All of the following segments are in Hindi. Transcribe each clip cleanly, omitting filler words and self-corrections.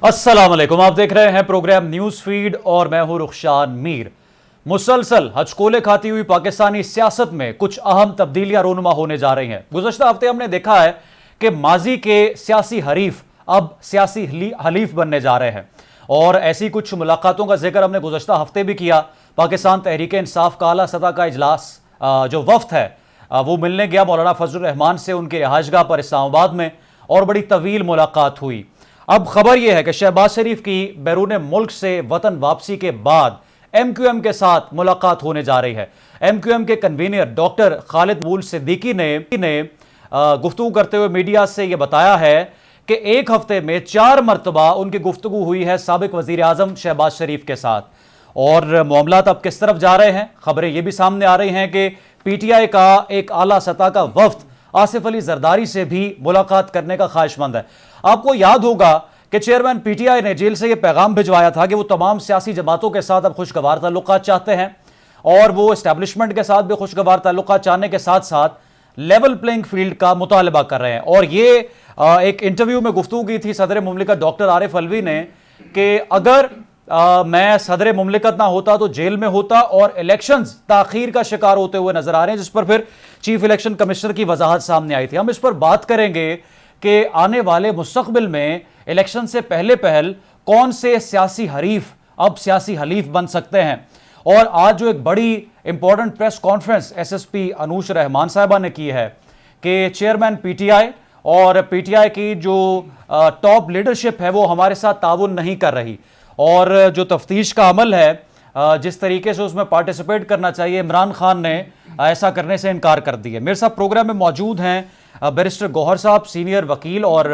अस्सलाम वालेकुम, आप देख रहे हैं प्रोग्राम न्यूज फीड और मैं हूं रुखशान मीर। मुसलसल हचकोले खाती हुई पाकिस्तानी सियासत में कुछ अहम तब्दीलियां रूनुमा होने जा रही हैं। गुज़श्ता हफ्ते हमने देखा है कि माजी के सियासी हरीफ अब सियासी हलीफ बनने जा रहे हैं और ऐसी कुछ मुलाकातों का जिक्र हमने गुज़श्ता हफ्ते भी किया। पाकिस्तान तहरीक इंसाफ का आला सतह का इजलास जो वफ्द है वो मिलने गया मौलाना फजलुर रहमान से उनके रिहाइशगाह पर इस्लामाबाद में और बड़ी तवील मुलाकात हुई। अब खबर यह है कि शहबाज शरीफ की बैरून मुल्क से वतन वापसी के बाद MQM के साथ मुलाकात होने जा रही है। MQM के कन्वीनर डॉक्टर खालिद मकबूल सिद्दीकी ने गुफ्तगू करते हुए मीडिया से यह बताया है कि एक हफ्ते में 4 मरतबा उनकी गुफ्तगू हुई है साबिक वजीर आजम शहबाज शरीफ के साथ। और मामला अब किस तरफ जा रहे हैं, खबरें यह भी सामने आ रही हैं कि PTI का एक आला सतह का वफ्द आसिफ अली जरदारी से भी मुलाकात करने का ख्वाहिशमंद है। आपको याद होगा कि चेयरमैन PTI ने जेल से यह पैगाम भिजवाया था कि वो तमाम सियासी जमातों के साथ अब खुशगवार ताल्लुकात चाहते हैं और वो एस्टैब्लिशमेंट के साथ भी खुशगवार ताल्लुकात चाहने के साथ साथ लेवल प्लेइंग फील्ड का मुतालबा कर रहे हैं। और ये एक इंटरव्यू में गुफ्तगू की थी सदर मुमलिकत डॉक्टर आरिफ अलवी ने कि अगर मैं सदर मुमलिकत ना होता तो जेल में होता और इलेक्शंस ताखीर का शिकार होते हुए नजर आ रहे हैं, जिस पर फिर चीफ इलेक्शन कमिश्नर की वजाहत सामने आई थी। हम इस पर बात करेंगे कि आने वाले मुस्तकबिल में इलेक्शन से पहल कौन से सियासी हरीफ अब सियासी हलीफ बन सकते हैं। और आज जो एक बड़ी important press conference SSP Anush Rahman साहिबा ने की है कि चेयरमैन PTI और PTI की जो टॉप लीडरशिप है वो हमारे साथ ताउन नहीं कर रही और जो तफ्तीश का अमल है जिस तरीके से उसमें पार्टिसिपेट करना चाहिए, इमरान खान ने ऐसा करने से इनकार कर दिया। मेरे साथ प्रोग्राम में मौजूद हैं बैरिस्टर गौहर साहब, सीनियर वकील और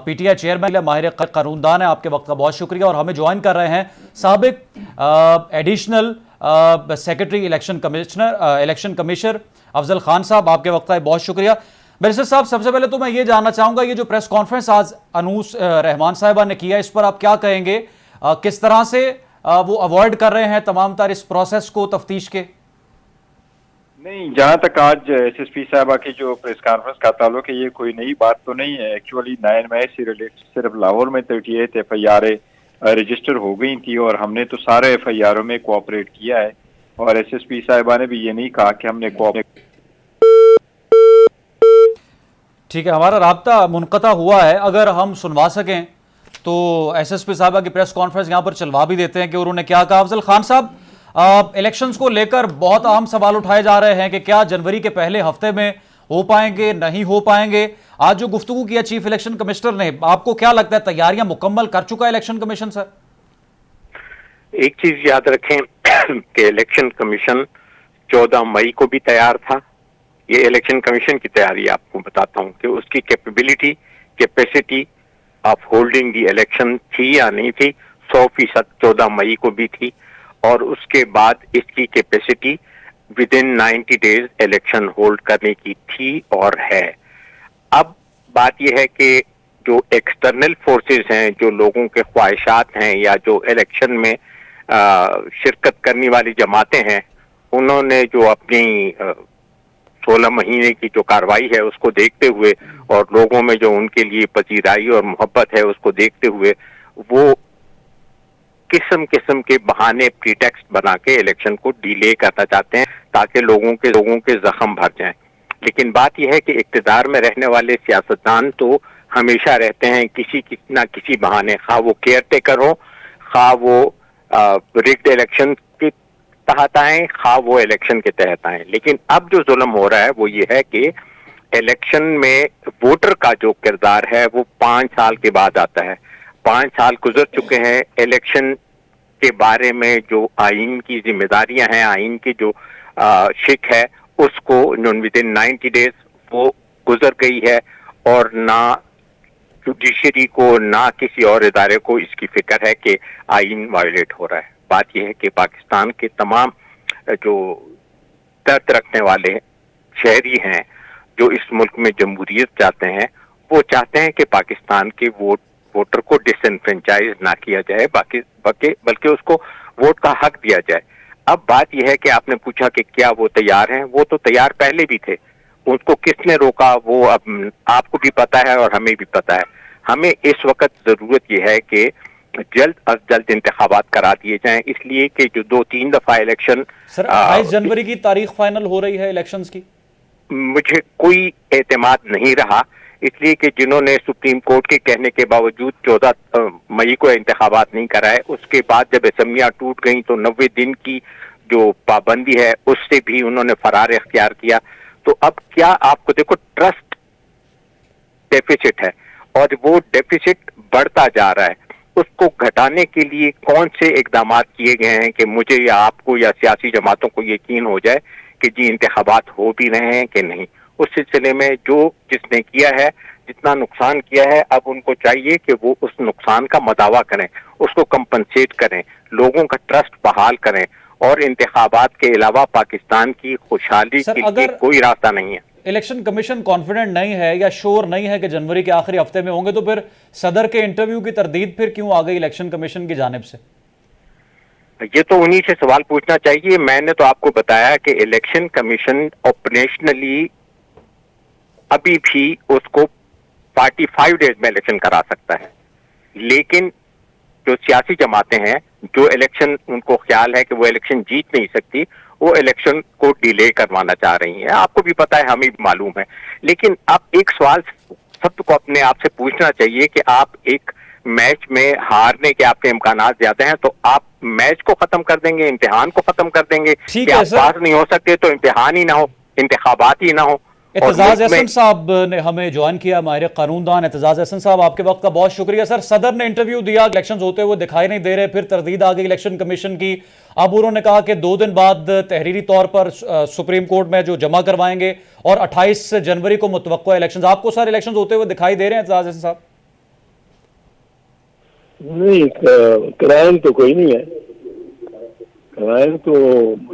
PTI चेयरमैन, माहिर कानूनदान है। आपके वक्त का बहुत शुक्रिया। और हमें ज्वाइन कर रहे हैं साबिक additional secretary election commissioner Afzal Khan साहब, आपके वक्त का बहुत शुक्रिया। बैरिस्टर साहब, सबसे पहले तो मैं ये जानना चाहूंगा, ये जो प्रेस कॉन्फ्रेंस आज अनूस रहमान साहिबा ने किया, इस पर आप क्या कहेंगे? किस तरह से वो अवॉइड कर रहे हैं तमाम तर इस प्रोसेस को तफ्तीश के? नहीं, जहाँ तक आज SSP साहबा की जो प्रेस कॉन्फ्रेंस का ताल्लुक है, ये कोई नई बात तो नहीं है। एक्चुअली 9 मई से रिलेटेड सिर्फ लाहौर में 38 FIR रजिस्टर हो गई थी और हमने तो सारे FIR में कोऑपरेट किया है और SSP साहबा ने भी ये नहीं कहा कि हमने कोऑपरेट। ठीक है, हमारा राब्ता मुनक़ता हुआ है, अगर हम सुनवा सकें तो SSP साहबा की प्रेस कॉन्फ्रेंस यहाँ पर चलवा भी देते हैं कि उन्होंने क्या कहा। अफजल खान साहब, इलेक्शंस को लेकर बहुत अहम सवाल उठाए जा रहे हैं कि क्या जनवरी के पहले हफ्ते में हो पाएंगे, नहीं हो पाएंगे। आज जो गुफ्तगू किया चीफ इलेक्शन कमिश्नर ने, आपको क्या लगता है तैयारियां मुकम्मल कर चुका है इलेक्शन कमीशन? सर, एक चीज याद रखें कि इलेक्शन कमीशन 14 मई को भी तैयार था। ये इलेक्शन कमीशन की तैयारी आपको बताता हूं कि उसकी capacity of holding the election थी या नहीं थी। 100% 14 मई को भी थी और उसके बाद इसकी capacity with in 90 days election hold करने की थी और है। अब बात यह है कि जो एक्सटर्नल फोर्सेस हैं, जो लोगों के ख्वाहिशात हैं या जो इलेक्शन में शिरकत करने वाली जमातें हैं, उन्होंने जो अपनी 16 महीने की जो कार्रवाई है उसको देखते हुए और लोगों में जो उनके लिए पजीराई और मोहब्बत है उसको देखते हुए वो किस्म किस्म के बहाने प्रीटेक्स्ट बना के इलेक्शन को डिले करना चाहते हैं ताकि लोगों के जख्म भर जाएं। लेकिन बात यह है कि इक्तिदार में रहने वाले सियासतदान तो हमेशा रहते हैं किसी ना किसी बहाने, खा वो केयर टेकर हो, खा वो रिग्ड इलेक्शन के तहत आए, खा वो इलेक्शन के तहत आए। लेकिन अब जो जुल्म हो रहा है वो ये है कि इलेक्शन में वोटर का जो किरदार है वो 5 साल के बाद आता है। 5 साल गुजर चुके हैं। इलेक्शन के बारे में जो आइन की जिम्मेदारियां हैं, आइन की जो शिक है, उसको विद इन 90 डेज वो गुजर गई है और ना जुडिशरी को ना किसी और इदारे को इसकी फिक्र है कि आइन वायलेट हो रहा है। बात यह है कि पाकिस्तान के तमाम जो दर्द रखने वाले शहरी हैं जो इस मुल्क में जमहूरियत चाहते हैं, वो चाहते हैं कि पाकिस्तान के वोटर को डिसएनफ्रेंचाइज ना किया जाए, बल्कि उसको वोट का हक दिया जाए। अब बात यह है कि आपने पूछा कि क्या वो तैयार हैं। वो तो तैयार पहले भी थे, उसको किसने रोका वो अब आपको भी पता है और हमें भी पता है। हमें इस वक्त जरूरत यह है कि जल्द अज जल्द इंतखाबात करा दिए जाएं, इसलिए कि जो 2-3 दफा इलेक्शन सर 28 जनवरी की तारीख फाइनल हो रही है इलेक्शंस की। मुझे कोई एतमाद नहीं रहा, इसलिए कि जिन्होंने सुप्रीम कोर्ट के कहने के बावजूद 14 मई को इंतखाबात नहीं कराए, उसके बाद जब असेंबलियां टूट गई तो 90 दिन की जो पाबंदी है उससे भी उन्होंने फरार इख्तियार किया। तो अब क्या आपको देखो, ट्रस्ट डेफिसिट है और वो डेफिसिट बढ़ता जा रहा है, उसको घटाने के लिए कौन से इकदाम किए गए हैं कि मुझे या आपको या सियासी जमातों को यकीन हो जाए कि जी इंतखाबात हो भी रहे हैं कि नहीं। उस सिलसिले में जो जिसने किया है, जितना नुकसान किया है, अब उनको चाहिए कि वो उस नुकसान का मदावा करें, उसको कंपनसेट करें, लोगों का ट्रस्ट बहाल करें, और इंतखाबात के अलावा पाकिस्तान की खुशहाली के लिए कोई रास्ता नहीं है। इलेक्शन कमीशन कॉन्फिडेंट नहीं है या श्योर नहीं है कि जनवरी के आखिरी हफ्ते में होंगे, तो फिर सदर के इंटरव्यू की तरदीद फिर क्यों आ गई इलेक्शन कमीशन की जानिब से? ये तो उन्हीं से सवाल पूछना चाहिए। मैंने तो आपको बताया कि इलेक्शन कमीशन ऑपरेशनली अभी भी उसको 45 डेज में इलेक्शन करा सकता है, लेकिन जो सियासी जमातें हैं, जो इलेक्शन उनको ख्याल है कि वो इलेक्शन जीत नहीं सकती, वो इलेक्शन को डिले करवाना चाह रही हैं। आपको भी पता है, हमें भी मालूम है। लेकिन अब एक सवाल सबको अपने आप से पूछना चाहिए कि आप एक मैच में हारने के आपके इम्कानात ज्यादा हैं, तो आप मैच को खत्म कर देंगे, इम्तिहान को खत्म कर देंगे कि आप पास नहीं हो सकते तो इम्तिहान ही ना हो, इंतखाबात ही ना हो। एतजाज अहसन साहब ने हमें ज्वाइन किया, माहिर कानूनदान एतजाज अहसन साहब, आपके वक्त का बहुत शुक्रिया। सर, सदर ने इंटरव्यू दिया, इलेक्शन होते हुए दिखाई नहीं दे रहे, फिर तरदीद आ गई इलेक्शन कमीशन की। अब उन्होंने कहा कि 2 दिन बाद तहरीरी तौर पर सुप्रीम कोर्ट में जो जमा करवाएंगे और 28 जनवरी को मुतवक्का इलेक्शन। आपको सारे इलेक्शन होते हुए दिखाई दे रहे हैं एतजाज अहसन साहब? नहीं, क्राइम तो कोई नहीं है। क्राइम तो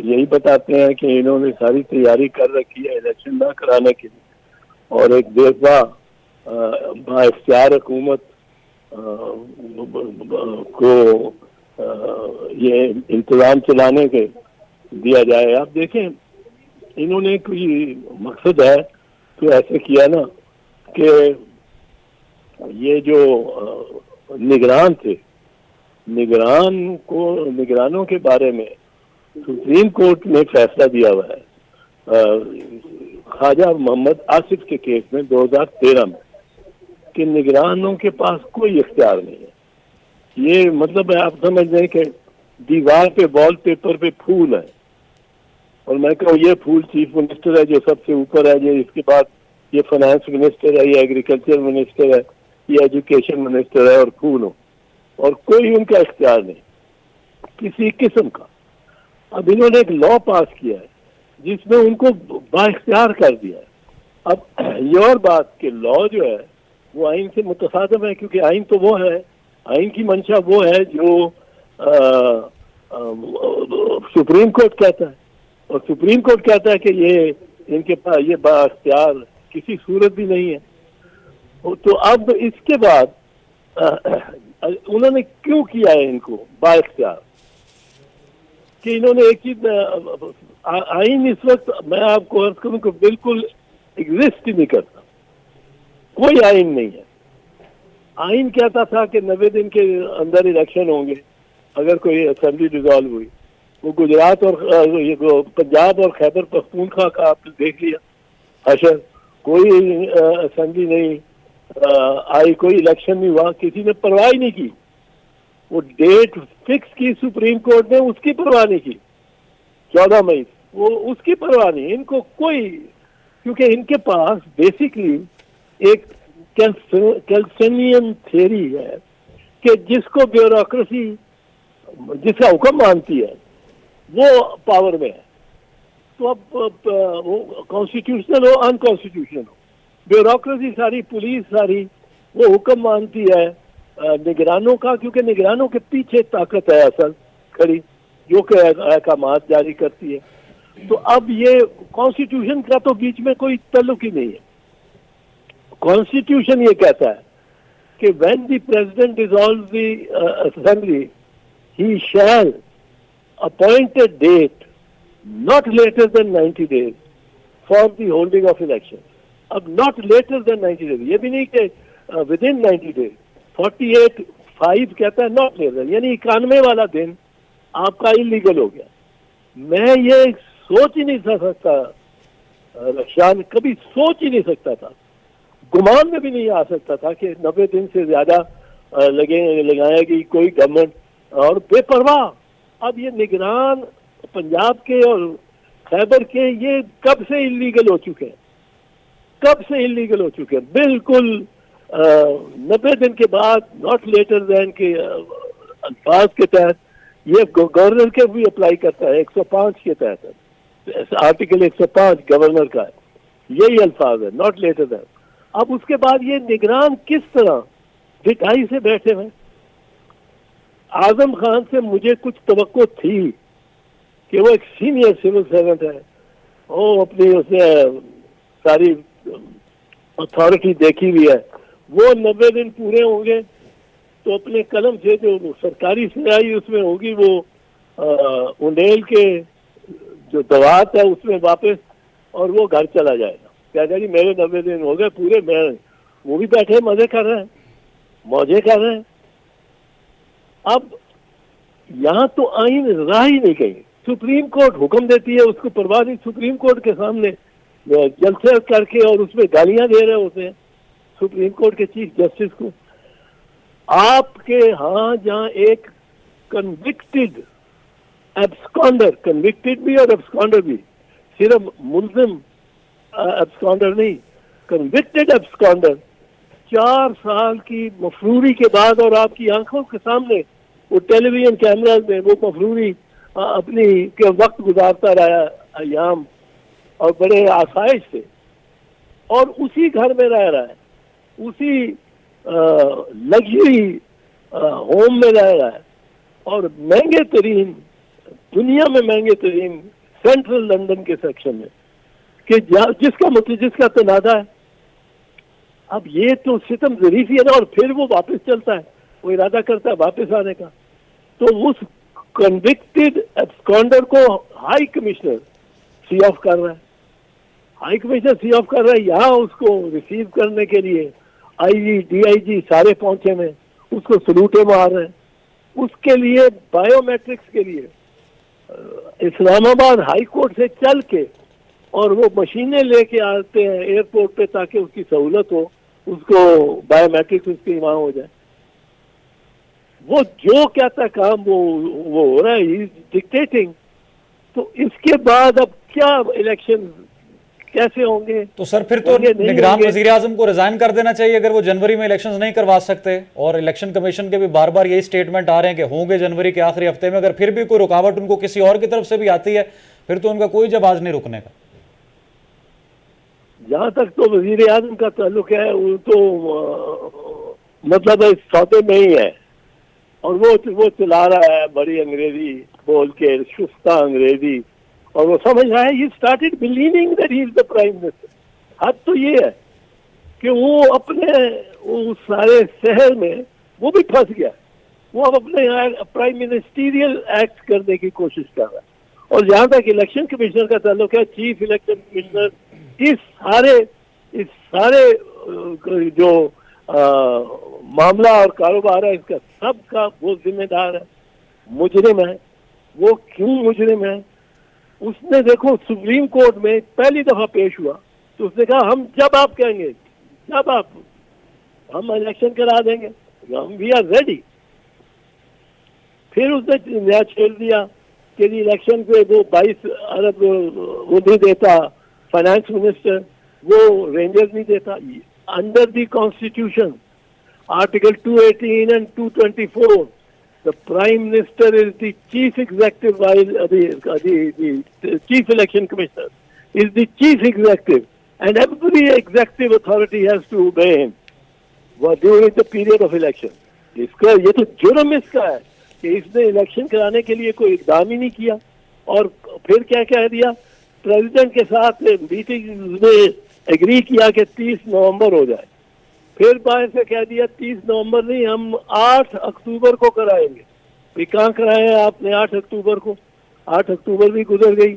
यही बताते हैं कि इन्होंने सारी तैयारी कर रखी है इलेक्शन ना कराने के लिए, और एक बेवफा बाइख्तियार हुकूमत को ये इंतजाम चलाने के दिया जाए। आप देखें, इन्होंने कोई मकसद है तो ऐसे किया ना कि ये जो निगरान थे, निगरानों के बारे में सुप्रीम कोर्ट ने फैसला दिया हुआ है ख्वाजा मोहम्मद आसिफ के केस में 2013 में, कि निगरानों के पास कोई इख्तियार नहीं है। ये मतलब है, आप समझ लें कि दीवार पे वॉलपेपर पे फूल है, और मैं कहूँ ये फूल चीफ मिनिस्टर है जो सबसे ऊपर है, ये इसके बाद ये फाइनेंस मिनिस्टर है, ये एग्रीकल्चर मिनिस्टर है, ये एजुकेशन मिनिस्टर है, और फूल हो, और कोई उनका इख्तियार नहीं किसी किस्म का। अब इन्होंने एक लॉ पास किया है जिसमें उनको बाइख्तियार कर दिया है। अब ये और बात कि लॉ जो है वो आइन से मुतसादम है, क्योंकि आइन तो वो है, आइन की मंशा वो है जो सुप्रीम कोर्ट कहता है, और सुप्रीम कोर्ट कहता है कि ये इनके पास ये बाइख्तियार किसी सूरत भी नहीं है। तो अब इसके बाद उन्होंने क्यों किया है इनको बाइख्तियार, कि इन्होंने एक चीज, आइन इस वक्त मैं आपको अर्ज करूं कि बिल्कुल एग्जिस्ट ही नहीं करता, कोई आइन नहीं है। आइन कहता था कि 90 दिन के अंदर इलेक्शन होंगे अगर कोई असेंबली डिसॉल्व हुई। वो गुजरात और पंजाब और खैबर पख्तूनख्वा का आपने देख लिया अशर, कोई असेंबली नहीं आई, कोई इलेक्शन नहीं हुआ, किसी ने परवाह नहीं की। वो डेट फिक्स की सुप्रीम कोर्ट ने, उसकी परवाह नहीं की 14 मई, वो उसकी परवाह नहीं इनको कोई, क्योंकि इनके पास बेसिकली एक कैल्सनियन थ्योरी है कि जिसको ब्यूरोक्रेसी जिसका हुक्म मानती है वो पावर में है। तो अब वो कॉन्स्टिट्यूशनल हो अनकॉन्स्टिट्यूशनल हो, ब्यूरोक्रेसी सारी, पुलिस सारी वो हुक्म मानती है निगरानों का, क्योंकि निगरानों के पीछे ताकत है असल खड़ी जो कि अहकामात जारी करती है। तो अब ये कॉन्स्टिट्यूशन का तो बीच में कोई ताल्लुक ही नहीं है। कॉन्स्टिट्यूशन ये कहता है कि when the president dissolve the assembly he shall appoint a date not later than 90 days for the holding of election. अब नॉट लेटर देन 90 days, ये भी नहीं कि विद इन 90 days, 48 5 कहता है नॉट लीगल, यानी 91 वाला दिन आपका इलीगल हो गया। मैं ये सोच ही नहीं सकता रक्षान, कभी सोच ही नहीं सकता था, गुमान में भी नहीं आ सकता था कि 90 दिन से ज्यादा लगाएगी कोई गवर्नमेंट, और बेपरवाह। अब ये निगरान पंजाब के और खैबर के ये कब से इलीगल हो चुके हैं, कब से इलीगल हो चुके हैं, बिल्कुल 90 दिन के बाद, नॉट लेटर देन के अल्फाज के तहत ये गवर्नर के भी अप्लाई करता है। 105 के तहत आर्टिकल 105 गवर्नर का है, यही अल्फाज है, नॉट लेटर देन। अब उसके बाद ये निगरान किस तरह ढिठाई से बैठे हैं। आजम खान से मुझे कुछ तवक्को थी कि वो एक सीनियर सिविल सर्वेंट है, वो अपनी उसने सारी अथॉरिटी देखी हुई है, वो 90 दिन पूरे होंगे तो अपने कलम से जो सरकारी से आई उसमें होगी वो उंडेल के जो दवात है उसमें वापस, और वो घर चला जाएगा। क्या जी मेरे 90 दिन हो गए पूरे, मैं वो भी बैठे मजे कर रहे हैं, मौजे कर रहे हैं। अब यहाँ तो आईन राह ही नहीं कहीं, सुप्रीम कोर्ट हुक्म देती है, उसको परवाह नहीं, सुप्रीम कोर्ट के सामने जलसे करके और उसमें गालियां दे रहे होते हैं सुप्रीम कोर्ट के चीफ जस्टिस को। आपके यहाँ जहाँ एक कन्विक्टेड एब्सकॉन्डर, कन्विक्टेड भी और एब्सकॉन्डर भी, सिर्फ मुल्जिम एब्सकॉन्डर नहीं, कन्विक्टेड एब्सकॉन्डर 4 साल की मफरूरी के बाद, और आपकी आंखों के सामने वो टेलीविजन कैमराज में वो मफरूरी अपनी के वक्त गुजारता रहा अयाम, और बड़े आसाइश से, और उसी घर में रह रहा है, उसी लग्जरी होम में रह रहा है, और महंगे तरीन, दुनिया में महंगे तरीन सेंट्रल लंदन के सेक्शन में, कि जिसका तनाजा है। अब ये तो सितम ज़रीफ़ी है ना, और फिर वो वापस चलता है, वो इरादा करता है वापस आने का, तो उस कन्विक्टेड एब्सकॉन्डर को हाई कमिश्नर सी ऑफ कर रहा है, हाई कमिश्नर सी ऑफ कर रहा है। यहाँ उसको रिसीव करने के लिए आईजी डीआईजी सारे पहुंचे में, उसको सलूटे मार रहे हैं। उसके लिए बायोमेट्रिक्स के लिए इस्लामाबाद हाई कोर्ट से चल के और वो मशीनें लेके आते हैं एयरपोर्ट पे ताकि उसकी सहूलत हो, उसको बायोमेट्रिक्स उसकी वहां हो जाए। वो जो कहता काम वो हो रहा है, डिक्टेटिंग। तो इसके बाद अब क्या इलेक्शन कैसे होंगे? तो सर फिर तो निगरान वजीर आजम को रिजाइन कर देना चाहिए अगर वो जनवरी में इलेक्शंस नहीं करवा सकते, और इलेक्शन कमीशन के भी बार बार यही स्टेटमेंट आ रहे हैं कि होंगे जनवरी के आखिरी हफ्ते में। अगर फिर भी कोई रुकावट उनको किसी और की तरफ से भी आती है फिर तो उनका कोई जवाब नहीं रुकने का। जहां तक तो वजीर आजम का ताल्लुक है, वो तो मतलब इस सौदे में ही है, और वो चला रहा है बड़ी अंग्रेजी बोल के, शुस्ता अंग्रेजी, और वो समझ रहा है, he started believing that he is the prime minister. हद तो ये है कि वो अपने उस सारे शहर में वो भी फंस गया, वो अब अपने प्राइम मिनिस्टीरियल एक्ट करने की कोशिश कर रहा है। और जहां तक इलेक्शन कमिश्नर का ताल्लुक है, चीफ इलेक्शन कमिश्नर इस सारे जो मामला और कारोबार है इसका सबका वो जिम्मेदार है, मुजरिम है। वो क्यों मुजरिम है? उसने देखो सुप्रीम कोर्ट में पहली दफा पेश हुआ तो उसने कहा हम जब आप कहेंगे, जब आप, हम इलेक्शन करा देंगे, हम वी आर रेडी। फिर उसने नया छेड़ दिया कि इलेक्शन पे वो 22 अरब वो नहीं देता फाइनेंस मिनिस्टर, वो रेंजर्स नहीं देता। Under the constitution article 218 and 224 the prime minister is the chief executive, while the chief election commissioner is the chief executive, and every executive authority has to obey him during the period of election. इसका ये तो जुर्म इसका है कि इसने इलेक्शन कराने के लिए कोई इकदाम ही नहीं किया, और फिर क्या कह दिया, प्रेसिडेंट के साथ मीटिंग में एग्री किया कि 30 नवंबर हो जाए। फिर बाहर से कह दिया 30 नवंबर नहीं, हम 8 अक्टूबर को कराएंगे। फिर कहाँ कराए आपने 8 अक्टूबर को? 8 अक्टूबर भी गुजर गई।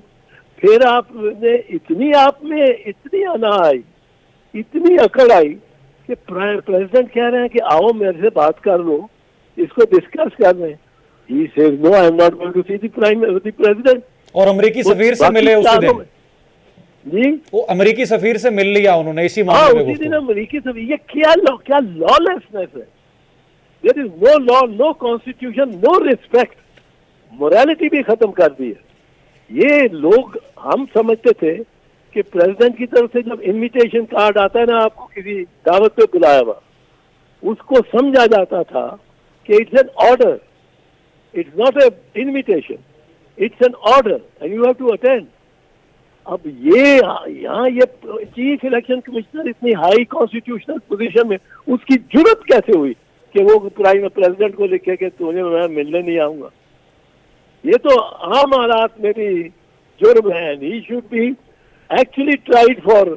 फिर आपने इतनी अना आई, इतनी अकड़ आई कि प्रेसिडेंट कह रहे हैं कि आओ मेरे से बात कर लो, इसको डिस्कस कर रहे हैं। He says no, I am not going to see the president. और अमेरिकी सफीर से मिले उसी दिन, जी वो अमेरिकी सफीर से मिल लिया उन्होंने इसी हाँ, मामले में उसी दिन गुफ्तगू। अमेरिकी सफीर, ये क्या लॉलेसनेस है। There is no law, no constitution, no respect, morality भी खत्म कर दी है। ये लोग, हम समझते थे कि प्रेसिडेंट की तरफ से जब इनविटेशन कार्ड आता है ना, आपको किसी दावत पे बुलाया हुआ, उसको समझा जाता था कि it's an order, it's not a invitation, it's an order and you have to attend. अब ये यहाँ ये चीफ इलेक्शन कमिश्नर इतनी हाई कॉन्स्टिट्यूशनल पोजीशन में, उसकी जुर्रत कैसे हुई कि वो प्राइम प्रेसिडेंट को लिखे कि तुम्हें मैं मिलने नहीं आऊंगा। ये तो आम हालात में भी जुर्म है। He should be actually tried for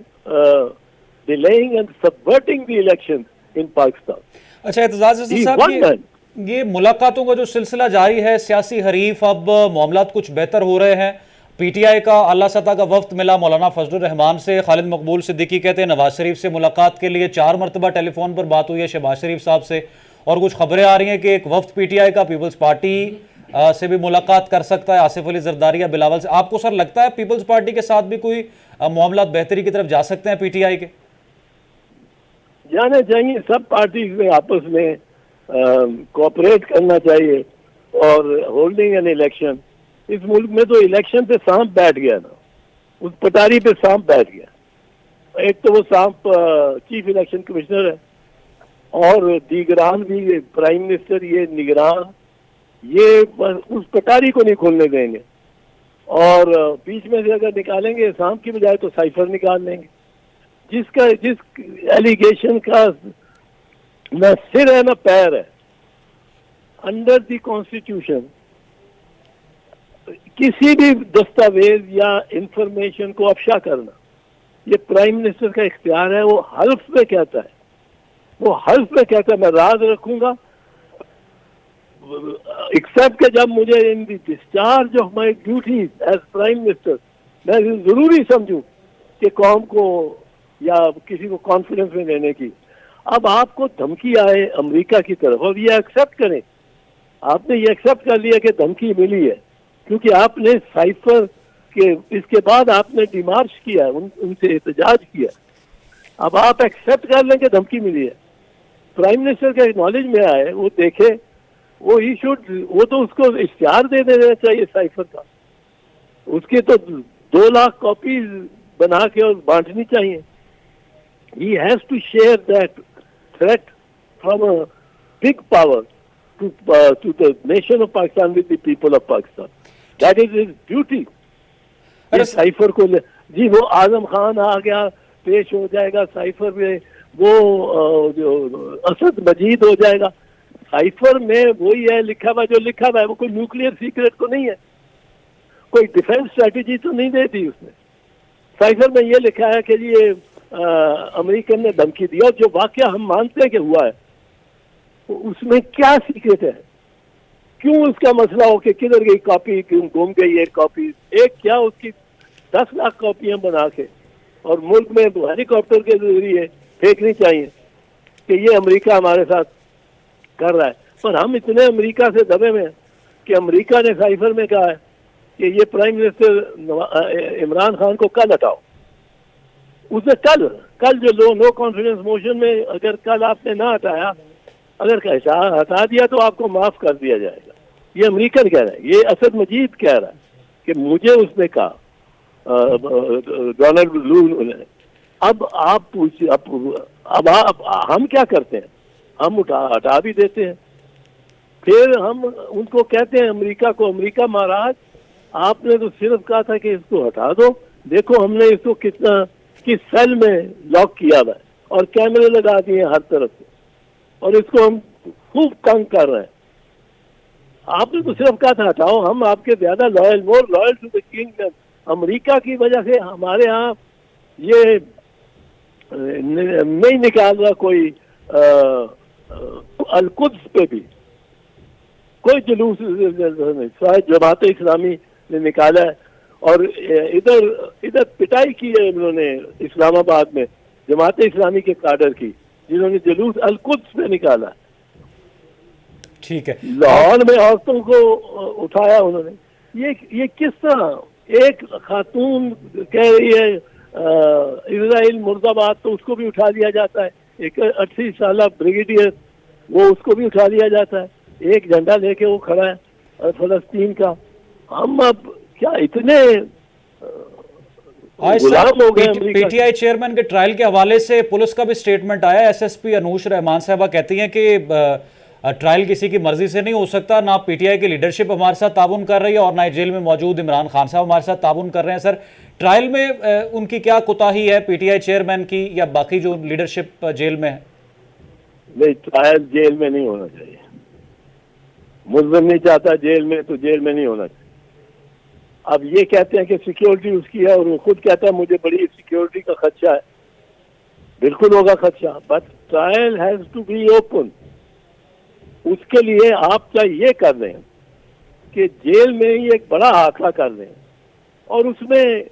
delaying and subverting the election in Pakistan. अच्छा एतजाज अहसन He साहब, won that. ये मुलाकातों का जो सिलसिला जारी है, सियासी हरीफ अब मामलात कुछ बेहतर हो रहे हैं। पीटीआई का आला सतह का वफ्द मिला मौलाना फजलुर रहमान से। खालिद मकबूल सिद्दीकी कहते हैं नवाज शरीफ से मुलाकात के लिए 4 मरतबा टेलीफोन पर बात हुई है शहबाज शरीफ साहब से, और कुछ खबरें आ रही हैं कि एक वफ्द पीटीआई का पीपल्स पार्टी से भी मुलाकात कर सकता है, आसिफ अली जरदारी या बिलावल से। आपको सर लगता है पीपल्स पार्टी के साथ भी कोई मामला बेहतरी की तरफ जा सकते हैं पीटीआई के? जाने चाहिए, सब पार्टी में आपस में कोऑपरेट करना चाहिए और होल्डिंग एन इलेक्शन। इस मुल्क में तो इलेक्शन पे सांप बैठ गया ना, उस पटारी पे सांप बैठ गया। एक तो वो सांप चीफ इलेक्शन कमिश्नर है, और निगरान भी प्राइम मिनिस्टर, ये निगरान, ये उस पटारी को नहीं खोलने देंगे। और बीच में से अगर निकालेंगे सांप की बजाय तो साइफर निकाल लेंगे, जिस एलिगेशन का न सिर है न पैर है। अंडर द कॉन्स्टिट्यूशन किसी भी दस्तावेज या इंफॉर्मेशन को अफशा करना, ये प्राइम मिनिस्टर का इख्तियार है। वो हल्फ में कहता है, मैं राज रखूंगा एक्सेप्ट के जब मुझे in the discharge of my duties as prime minister मैं जरूरी समझूं कि कौम को या किसी को कॉन्फिडेंस में लेने की। अब आपको धमकी आए अमेरिका की तरफ और ये एक्सेप्ट करें, आपने ये एक्सेप्ट कर लिया कि धमकी मिली है, क्योंकि आपने साइफर के इसके बाद आपने डिमार्च किया, उनसे एहतजाज किया। अब आप एक्सेप्ट कर लें कि धमकी मिली है, प्राइम मिनिस्टर के नॉलेज में आए, वो देखे, वो तो उसको इश्तिहार दे देना चाहिए साइफर का, उसके तो 2 लाख कॉपीज बना के और बांटनी चाहिए। He has to share that threat from a big power to the nation of Pakistan with the people of Pakistan. That is his duty. इस साइफर को जी वो आजम खान आ गया, पेश हो जाएगा साइफर में, वो जो असद मजीद हो जाएगा। साइफर में वही है लिखा हुआ जो लिखा हुआ है, वो कोई न्यूक्लियर सीक्रेट तो नहीं है, कोई डिफेंस स्ट्रेटेजी तो नहीं दे दी उसने। साइफर में ये लिखा है कि ये अमेरिकन ने धमकी दी, और जो वाकया हम मानते हैं कि हुआ है, उसमें क्या सीक्रेट है? क्यों उसका मसला हो कि किधर गई कॉपी, क्यों गुम गई एक कॉपी? एक क्या उसकी 10 लाख कॉपियां बना के और मुल्क में हेलीकॉप्टर के जरिए फेंकनी चाहिए कि ये अमेरिका हमारे साथ कर रहा है। पर हम इतने अमेरिका से दबे में कि अमेरिका ने साइफर में कहा है कि ये प्राइम मिनिस्टर इमरान खान को कल हटाओ। उसने कल जो नो कॉन्फिडेंस मोशन में अगर कल आपने ना हटाया, अगर हटा दिया तो आपको माफ कर दिया जाएगा। ये अमेरिकन कह रहा है, ये असद मजीद कह रहा है कि मुझे उसने कहा, डोनाल्ड लू ने। अब आप पूछिए, अब हम क्या करते हैं? हम हटा भी देते हैं, फिर हम उनको कहते हैं अमेरिका को, अमेरिका महाराज आपने तो सिर्फ कहा था कि इसको हटा दो, देखो हमने इसको किस सेल में लॉक किया हुआ है और कैमरे लगा दिए हर तरफ से, और इसको हम खूब तंग कर रहे हैं। आपने तो सिर्फ कहा था हटाओ, हम आपके ज्यादा loyal, more loyal to the king. America की वजह से हमारे यहाँ ये नहीं निकाल रहा कोई अलकुद्स पे भी कोई जुलूस नहीं, जमात इस्लामी ने निकाला है, और इधर पिटाई की है उन्होंने इस्लामाबाद में जमात इस्लामी के काडर की, जिन्होंने जुलूस अलकुद्स पे निकाला। ठीक है। लाहौर में औरतों को उठाया उन्होंने। ये किस तरह एक खातून कह रही है इजराइल मुर्दाबाद, तो उसको भी उठा लिया जाता है। एक 80 साल ब्रिगेडियर, वो उसको भी उठा लिया जाता है। एक झंडा लेके वो खड़ा है फलस्तीन का। हम अब क्या इतने आज गुलाम हो गए? पीटीआई चेयरमैन के ट्रायल के हवाले से पुलिस का भी स्टेटमेंट आया। एसएसपी अनूश रहमान साहबा कहती हैं कि ट्रायल किसी की मर्जी से नहीं हो सकता, ना पीटीआई की लीडरशिप हमारे साथ ताउन कर रही है और ना जेल में मौजूद इमरान खान साहब हमारे साथ ताउन कर रहे हैं। सर, ट्रायल में उनकी क्या कोताही है पीटीआई चेयरमैन की या बाकी जो लीडरशिप जेल में है? नहीं, ट्रायल जेल में नहीं होना चाहिए। मुल्जिम नहीं चाहता जेल में, तो जेल में नहीं होना चाहिए। अब ये कहते हैं कि सिक्योरिटी उसकी है और वो खुद कहता है मुझे बड़ी सिक्योरिटी का खदशा है। बिल्कुल होगा खदशा, but trial has to be open. उसके लिए आप क्या ये कर रहे हैं कि जेल में ही एक बड़ा हादसा कर रहे हैं और उसमें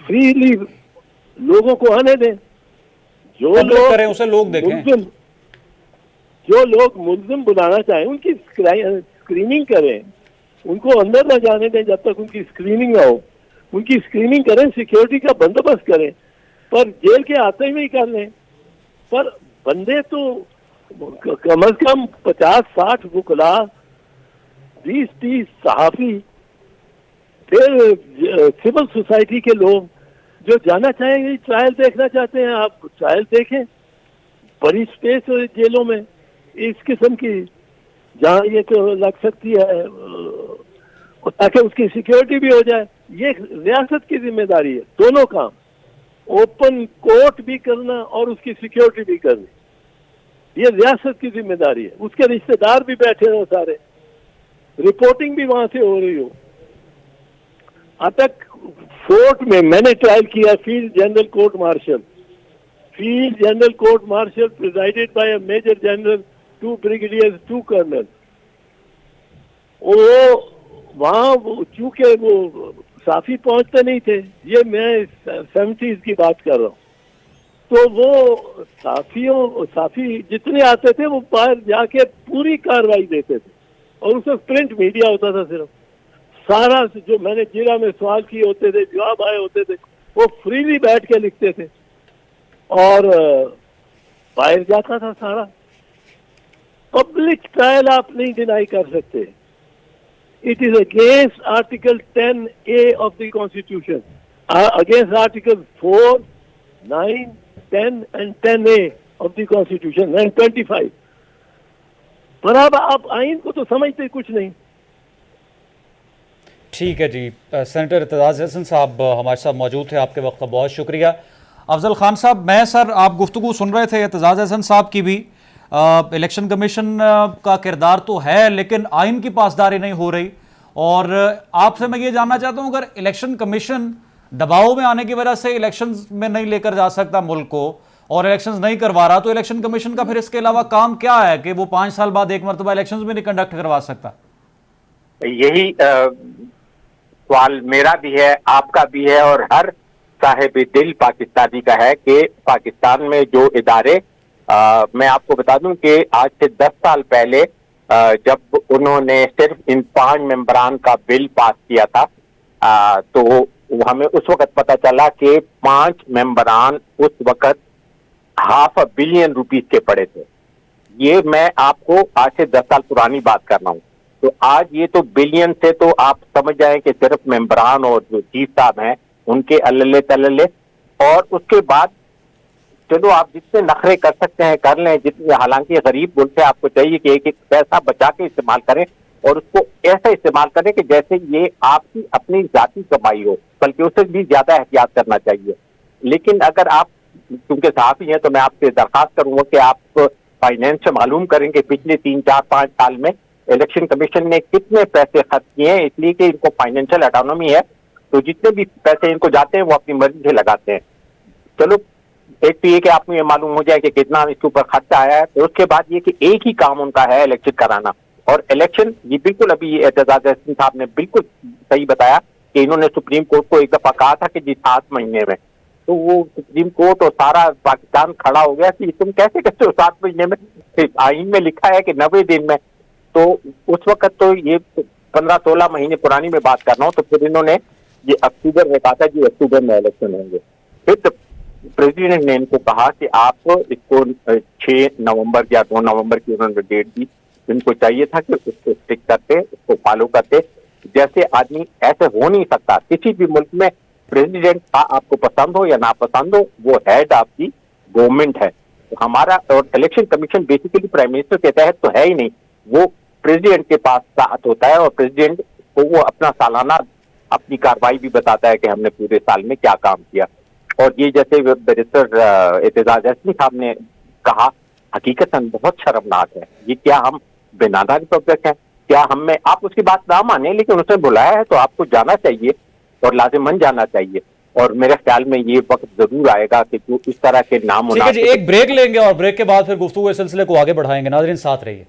फ्रीली लोगों को आने दें। जो लोग करें उसे लोग देखें। जो लोग मुल्जिम बुलाना चाहें उनकी स्क्रीनिंग करें, उनको अंदर न जाने दें जब तक उनकी स्क्रीनिंग ना हो। उनकी स्क्रीनिंग करें, सिक्योरिटी का बंदोबस्त करें, पर जेल के आते ही कर लें। पर बंदे तो कम अज कम 50-60 वकला, 20-30 सहाफी, फिर सिविल सोसाइटी के लोग जो जाना चाहेंगे, ट्रायल देखना चाहते हैं, आप ट्रायल देखें। बड़ी स्पेस है जेलों में इस किस्म की, जहाँ ये तो लग सकती है, ताकि उसकी सिक्योरिटी भी हो जाए। ये रियासत की जिम्मेदारी है, दोनों काम, ओपन कोर्ट भी करना और उसकी सिक्योरिटी भी करनी, ये रियासत की जिम्मेदारी है। उसके रिश्तेदार भी बैठे हो सारे, रिपोर्टिंग भी वहां से हो रही हो। अब तक फोर्ट में मैंने ट्रायल किया, field general court martial presided by a major general, 2 brigadiers, 2 colonel. वो वहां चूंकि वो साफी पहुंचते नहीं थे, ये मैं 70s की बात कर रहा हूँ, तो वो साफी जितने आते थे वो बाहर जाके पूरी कार्रवाई देते थे और उसमें प्रिंट मीडिया होता था। सिर्फ सारा जो मैंने जिला में सवाल किए होते थे, जवाब आए होते थे, वो फ्रीली बैठ के लिखते थे और बाहर जाता था सारा। पब्लिक ट्रायल आप नहीं डिनाई कर सकते। It is against article 10A of the constitution, against article 4, 9, 10 and 10A of the Constitution and 25। पर अब आप आइन को तो समझते कुछ नहीं। ठीक है जी। सेनेटर एतजाज हसन साहब हमारे साथ मौजूद थे, आपके वक्त का बहुत शुक्रिया। अफजल खान साहब, मैं सर आप गुफ्तगू सुन रहे थे एतजाज हसन साहब की भी। इलेक्शन कमीशन का किरदार तो है लेकिन आइन की पासदारी नहीं हो रही, और आपसे मैं ये जानना चाहता हूं, अगर इलेक्शन कमीशन दबाव में आने की वजह से इलेक्शंस में नहीं लेकर जा सकता मुल्क को और इलेक्शंस नहीं करवा रहा, तो इलेक्शन कमीशन का फिर इसके अलावा काम क्या है कि वो 5 साल बाद एक मरतबा इलेक्शंस भी नहीं कंडक्ट करवा सकता? यही सवाल मेरा भी है, आपका भी है और हर साहिब दिल पाकिस्तानी का है कि पाकिस्तान में जो इदारे, मैं आपको बता दूं कि आज से 10 साल पहले जब उन्होंने सिर्फ इन 5 मेंबरान का बिल पास किया था, तो हमें उस वक्त पता चला कि 5 मेंबरान उस वक्त $500 बिलियन के पड़े थे। ये मैं आपको आज से 10 साल पुरानी बात कर रहा हूँ। तो आज ये तो बिलियन से, तो आप समझ जाएं कि सिर्फ मेंबरान और जो चीफ साहब हैं उनके अल्ले तल्ले। और उसके बाद चलो आप जितने नखरे कर सकते हैं कर लें, जितने, हालांकि गरीब मुल्क है, आपको चाहिए कि एक एक पैसा बचा के इस्तेमाल करें और उसको ऐसा इस्तेमाल करें कि जैसे ये आपकी अपनी जाती कमाई हो, बल्कि उससे भी ज्यादा एहतियात करना चाहिए। लेकिन अगर आप क्योंकि सहाफी हैं तो मैं आपसे दरखास्त करूंगा कि आप फाइनेंस से मालूम करेंगे पिछले 3, 4, 5 साल में इलेक्शन कमीशन ने कितने पैसे खर्च किए हैं, इसलिए कि इनको फाइनेंशियल ऑटोनॉमी है, तो जितने भी पैसे इनको जाते हैं वो अपनी मर्जी से लगाते हैं। चलो एक तो ये कि आपको ये मालूम हो जाए कि कितना इसके ऊपर खर्चा आया है, तो उसके बाद ये कि एक ही काम उनका है इलेक्शन कराना। और इलेक्शन ये बिल्कुल, अभी एतजाज हसन साहब ने बिल्कुल सही बताया कि इन्होंने सुप्रीम कोर्ट को एक दफा कहा था कि जिस 7 महीने में तो वो सुप्रीम कोर्ट और सारा पाकिस्तान खड़ा हो गया कि तुम कैसे कहते हो 7 महीने में, आइन में लिखा है कि 90 दिन में। तो उस वक्त तो ये 15-16 महीने पुरानी में बात कर रहा हूँ, तो फिर इन्होंने ये अक्टूबर में कहा था कि अक्टूबर में इलेक्शन होंगे। फिर तो प्रेसिडेंट ने इनको कहा कि आप इसको 6 नवंबर या 2 नवंबर की उन्होंने डेट दी, इनको चाहिए था कि उसको स्टिक करते, उसको फॉलो करते। जैसे आदमी ऐसे हो नहीं सकता किसी भी मुल्क में, प्रेसिडेंट का आपको पसंद हो या ना पसंद हो, वो हेड आपकी गवर्नमेंट है। तो हमारा और election commission basically prime minister के तहत तो है ही नहीं, वो प्रेसिडेंट के पास साथ होता है और प्रेसिडेंट को वो अपना सालाना अपनी कार्रवाई भी बताता है कि हमने पूरे साल में क्या काम किया। और ये जैसे बैरिस्टर एतजाज हसनी साहब ने कहा, हकीकतन बहुत शर्मनाक है। ये क्या हम बेनादा रिपब्लिक है? क्या हम में आप उसकी बात ना माने, लेकिन उसने बुलाया है तो आपको जाना चाहिए और लाजिमन जाना चाहिए। और मेरे ख्याल में ये वक्त जरूर आएगा कि जो इस तरह के नाम। ठीक है जी, एक ब्रेक लेंगे और ब्रेक के बाद फिर गुफ्तगू इस सिलसिले को आगे बढ़ाएंगे। नाज़रीन साथ रहिए।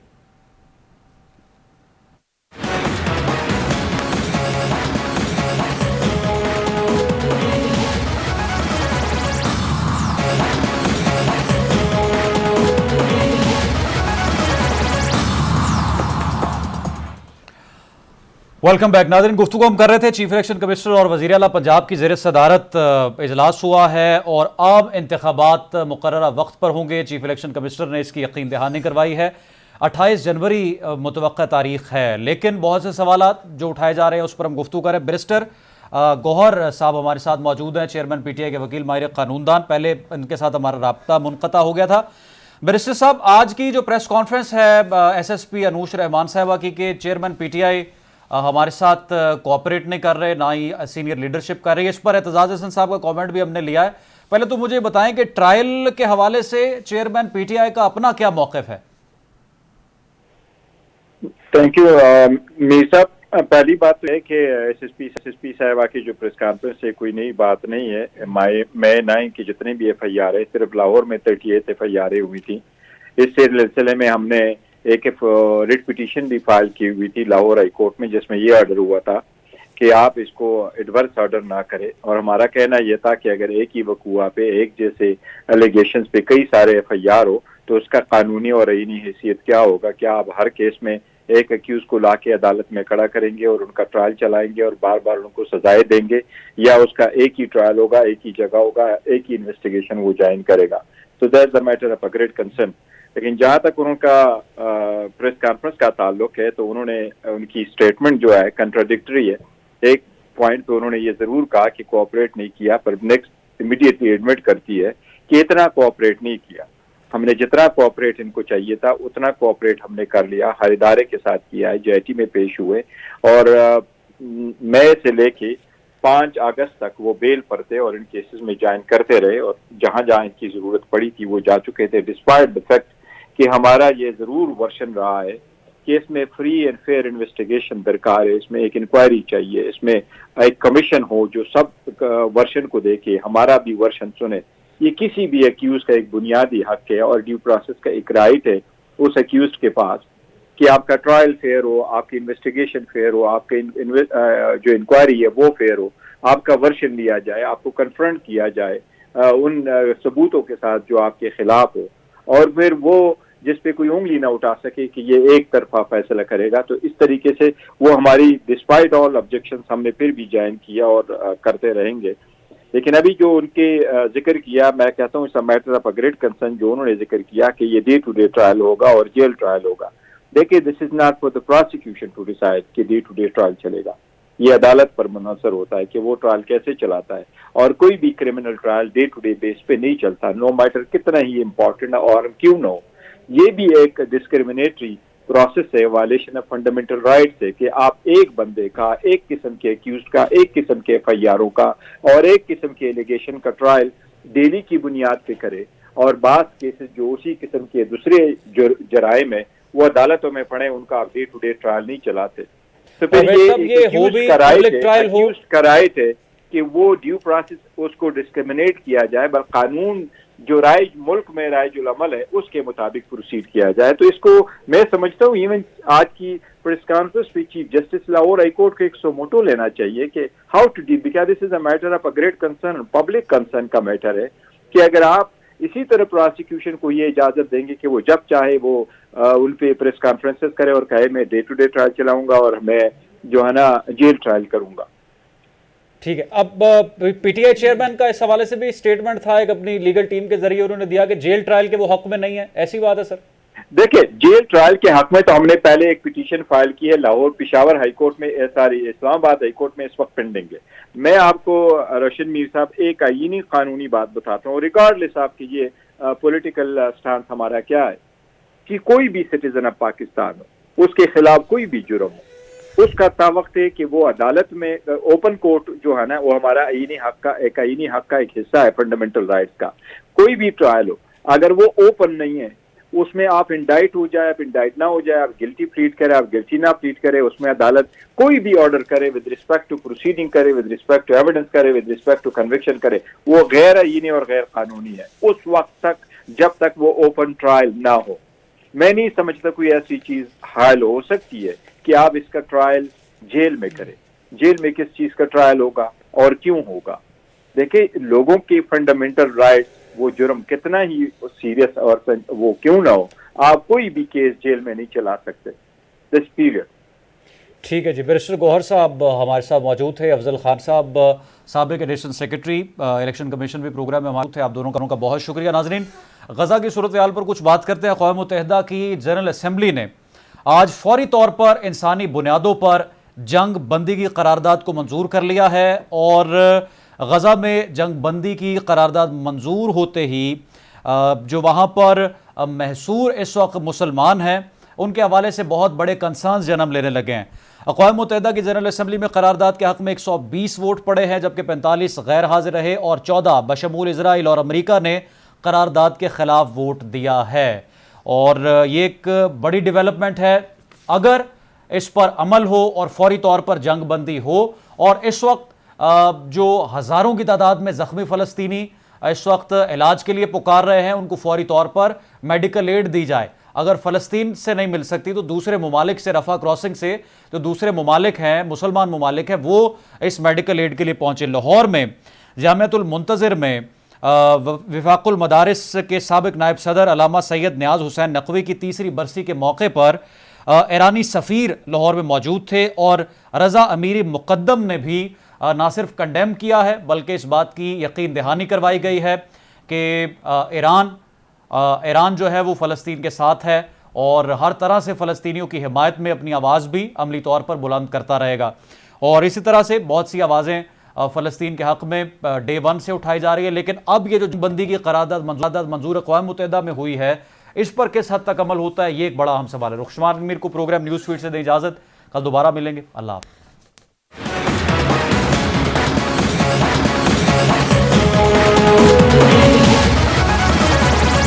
Welcome back. नाज़रीन, गुफ्तगू हम कर रहे थे चीफ इलेक्शन कमिश्नर और वज़ीर आला पंजाब की ज़ेर सदारत इजलास हुआ है और आम इंतखाबात मुकर्ररा वक्त पर होंगे। चीफ इलेक्शन कमिश्नर ने इसकी यकीन दहानी करवाई है। 28 जनवरी मुतवक्का तारीख है, लेकिन बहुत से सवालात जो उठाए जा रहे हैं उस पर हम गुफ्तगू करें। बैरिस्टर गौहर साहब हमारे साथ मौजूद हैं, चेयरमैन PTI के वकील माहिर कानूनदान। पहले इनके साथ हमारा राब्ता मुनक़ता हो गया था। बैरिस्टर साहब, आज की जो प्रेस कॉन्फ्रेंस है SSP अनूश रहमान साहबा की कि चेयरमैन PTI हमारे साथ कोऑपरेट नहीं कर रहे, ना ही सीनियर लीडरशिप कर रही है, इस पर एतजाज हसन साहब का कमेंट भी हमने लिया है। पहले तो मुझे बताएं कि ट्रायल के हवाले से चेयरमैन PTI का अपना क्या मौक़िफ़ है? थैंक यू मीर साहब। पहली बात तो है कि SSP साहबा की जो प्रेस कॉन्फ्रेंस है कोई नई बात नहीं है। मैं ना कि जितने भी FIR है, सिर्फ लाहौर में 38 FIR हुई थी। इस सिलसिले में हमने एक रिट पिटीशन भी फाइल की हुई थी लाहौर हाई कोर्ट में, जिसमें ये ऑर्डर हुआ था कि आप इसको एडवर्स ऑर्डर ना करें। और हमारा कहना यह था कि अगर एक ही वकूआ पे एक जैसे एलिगेशंस पे कई सारे FIR हो तो उसका कानूनी और आईनी हैसियत क्या होगा? क्या आप हर केस में एक अक्यूज को लाके अदालत में खड़ा करेंगे और उनका ट्रायल चलाएंगे और बार बार उनको सजाएं देंगे, या उसका एक ही ट्रायल होगा, एक ही जगह होगा, एक ही इन्वेस्टिगेशन वो ज्वाइन करेगा? तो that's the matter of a great concern. लेकिन जहां तक उनका प्रेस कॉन्फ्रेंस का ताल्लुक है तो उन्होंने उनकी स्टेटमेंट जो है कंट्राडिक्टरी है। एक पॉइंट पे उन्होंने ये जरूर कहा कि कोऑपरेट नहीं किया, पर नेक्स्ट इमीडिएटली एडमिट करती है कि इतना कोऑपरेट नहीं किया। हमने जितना कोऑपरेट इनको चाहिए था उतना कोऑपरेट हमने कर लिया, हर इदारे के साथ किया है, JIT में पेश हुए और मई से लेके 5 अगस्त तक वो बेल पर थे और इन केसेस में ज्वाइन करते रहे और जहां जहां इनकी जरूरत पड़ी थी वो जा चुके थे। डिस्पाइट द फैक्ट कि हमारा ये जरूर वर्शन रहा है कि इसमें फ्री एंड फेयर इन्वेस्टिगेशन दरकार है, इसमें एक इंक्वायरी चाहिए, इसमें एक कमीशन हो जो सब वर्शन को देखे, हमारा भी वर्शन सुने। ये किसी भी अक्यूज का एक बुनियादी हक है और ड्यू प्रोसेस का एक राइट है उस अक्यूज के पास कि आपका ट्रायल फेयर हो, आपकी इन्वेस्टिगेशन फेयर हो, आपके जो इंक्वायरी है वो फेयर हो, आपका वर्शन लिया जाए, आपको कन्फ्रंट किया जाए उन सबूतों के साथ जो आपके खिलाफ हो, और फिर वो जिस पे कोई उंगली ना उठा सके कि ये एक तरफा फैसला करेगा। तो इस तरीके से वो हमारी डिस्पाइट ऑल ऑब्जेक्शंस हमने फिर भी ज्वाइन किया और करते रहेंगे। लेकिन अभी जो उनके जिक्र किया, मैं कहता हूँ it's a matter of a great concern जो उन्होंने जिक्र किया कि ये डे टू डे ट्रायल होगा और जेल ट्रायल होगा। देखिए, this is not for the prosecution to decide कि डे टू डे ट्रायल चलेगा, ये अदालत पर मुनहसर होता है कि वो ट्रायल कैसे चलाता है। और कोई भी criminal trial day to day base पे नहीं चलता, नो मैटर कितना ही इम्पोर्टेंट और क्यों न हो। ये भी एक डिस्क्रिमिनेटरी प्रोसेस है, वायलेशन ऑफ फंडामेंटल राइट्स है कि आप एक बंदे का, एक किस्म के अक्यूज का, एक किस्म के FIR का और एक किस्म के एलिगेशन का ट्रायल डेली की बुनियाद पे करे और बात केसेस जो उसी किस्म के दूसरे जराइम है वो अदालतों में पड़े, उनका आप डे टू डे ट्रायल नहीं चलाते। तो फिर ये का राइट है कि वो ड्यू प्रोसेस उसको डिस्क्रिमिनेट किया जाए, बल कानून जो राय मुल्क में रायजुल अमल है उसके मुताबिक प्रोसीड किया जाए। तो इसको मैं समझता हूँ इवन आज की प्रेस कॉन्फ्रेंस पे chief justice Lahore high court को एक सोमोटो लेना चाहिए कि how to deal, because this is a matter of a great concern, public concern का मैटर है कि अगर आप इसी तरह प्रोसिक्यूशन को ये इजाजत देंगे कि वो जब चाहे वो उन पे प्रेस कॉन्फ्रेंसेस करे और कहे मैं डे टू डे ट्रायल चलाऊंगा और मैं जो है ना जेल ट्रायल करूंगा। ठीक है, अब पीटीआई चेयरमैन का इस हवाले से भी स्टेटमेंट था एक अपनी लीगल टीम के जरिए, उन्होंने दिया कि जेल ट्रायल के वो हक में नहीं है, ऐसी बात है सर? देखिए, जेल ट्रायल के हक में तो हमने पहले एक पिटीशन फाइल की है लाहौर पिशावर हाई कोर्ट में, इस्लामाबाद हाई कोर्ट में इस वक्त पेंडिंग है। मैं आपको रोशन मीर साहब एक आईनी कानूनी बात बताता हूँ, रिगार्डलेस आप कीजिए पॉलिटिकल स्टांस हमारा क्या है, कि कोई भी सिटीजन ऑफ पाकिस्तान हो, उसके खिलाफ कोई भी जुर्म हो, उसका तावक्त है कि वो अदालत में ओपन कोर्ट जो है ना वो हमारा आईनी हक का एक हिस्सा है, फंडामेंटल राइट्स का। कोई भी ट्रायल हो, अगर वो ओपन नहीं है, उसमें आप इंडाइट हो जाए, आप इंडाइट ना हो जाए, आप गिल्टी प्लीड करें, आप गिल्टी ना प्लीड करें, उसमें अदालत कोई भी ऑर्डर करे विद रिस्पेक्ट टू प्रोसीडिंग करे, विद रिस्पेक्ट टू एविडेंस करे, विद रिस्पेक्ट टू कन्विक्शन करे, वो गैर आईनी और गैर कानूनी है उस वक्त तक जब तक वो ओपन ट्रायल ना हो। मैं नहीं समझता कोई ऐसी चीज हाल हो सकती है कि आप इसका ट्रायल जेल में करें। जेल में किस चीज का ट्रायल होगा और क्यों होगा? देखिए, लोगों के फंडामेंटल राइट्स, वो जुर्म कितना ही सीरियस और वो क्यों ना हो, आप कोई भी केस जेल में नहीं चला सकते दिस पीरियड। ठीक है जी, बैरिस्टर गौहर साहब हमारे साथ मौजूद थे, अफजल खान साहब साबिक एडिशनल सेक्रेटरी इलेक्शन कमीशन भी प्रोग्राम में मौजूद थे। आप दोनों का बहुत शुक्रिया। नाजरीन, गजा की सूरत हाल पर कुछ बात करते हैं। अक़वाम मुत्तहिदा की जनरल असम्बली ने आज फौरी तौर पर इंसानी बुनियादों पर जंग बंदी की करारदाद को मंजूर कर लिया है और गजा में जंग बंदी की करारदाद मंजूर होते ही जो वहाँ पर महसूर इस वक्त मुसलमान हैं उनके हवाले से बहुत बड़े कंसर्न्स जन्म लेने लगे हैं। अक़वाम मुत्तहिदा की जनरल असम्बली में करारदाद के हक़ में 120 वोट पड़े हैं, जबकि 45 गैर हाजिर रहे और 14 बशमूल इजराइल और अमरीका ने करारदाद के ख़िलाफ़ वोट दिया है। और ये एक बड़ी डेवलपमेंट है अगर इस पर अमल हो और फौरी तौर पर जंग बंदी हो। और इस वक्त जो हज़ारों की तादाद में ज़ख्मी फ़लस्तीनी इस वक्त इलाज के लिए पुकार रहे हैं, उनको फौरी तौर पर मेडिकल एड दी जाए। अगर फ़लस्तीन से नहीं मिल सकती तो दूसरे ममालिक से, रफ़ा क्रॉसिंग से जो दूसरे ममालिक हैं, मुसलमान ममालिक हैं, वो इस मेडिकल एड के लिए पहुँचे। लाहौर में जामिअतुल मुंतज़िर में वफाकुल मदारिस के साबिक नायब सदर अल्लामा सैयद नियाज़ हुसैन नकवी की 3री बरसी के मौके पर ईरानी सफ़ीर लाहौर में मौजूद थे और रज़ा अमीरी मुक़द्दम ने भी ना सिर्फ कंडेम किया है बल्कि इस बात की यकीन दहानी करवाई गई है कि ईरान जो है वो फ़लस्तीन के साथ है और हर तरह से फ़लस्तीनियों की हिमायत में अपनी आवाज़ भी अमली तौर पर बुलंद करता रहेगा। और इसी तरह से बहुत सी आवाज़ें फ़लस्तीन के हक़ में डे 1 से उठाई जा रही है। लेकिन अब ये जो बंदी की करारदाद मंजूर अक़वाम मुत्तहिदा में हुई है, इस पर किस हद तक अमल होता है, ये एक बड़ा अहम सवाल है। रुखसान मीर को प्रोग्राम न्यूज़ फीड से दें इजाज़त, कल दोबारा मिलेंगे। अल्लाह हाफ़िज़।